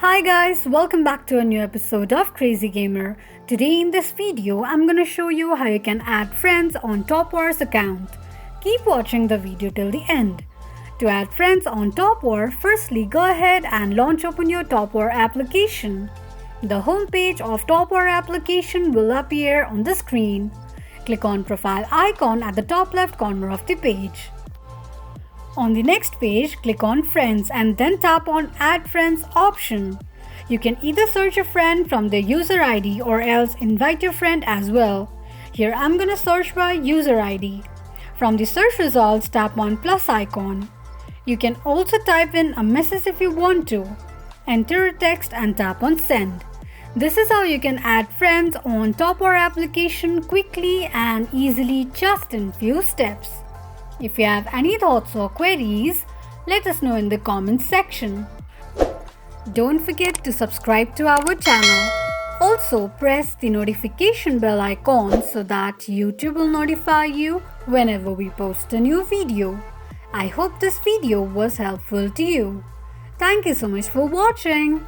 Hi guys, welcome back to a new episode of Crazy Gamer. Today in this video, I'm gonna show you how you can add friends on Top War's account. Keep watching the video till the end. To add friends on Top War, firstly go ahead and launch open your Top War application. The home page of Top War application will appear on the screen. Click on profile icon at the top left corner of the page. On the next page, click on Friends and then tap on Add Friends option. You can either search a friend from their user ID or else invite your friend as well. Here I'm gonna search by user ID. From the search results, tap on plus icon. You can also type in a message if you want to. Enter a text and tap on Send. This is how you can add friends on Top War application quickly and easily just in few steps. If you have any thoughts or queries, let us know in the comments section. Don't forget to subscribe to our channel. Also press the notification bell icon so that YouTube will notify you whenever we post a new video. I hope this video was helpful to you. Thank you so much for watching.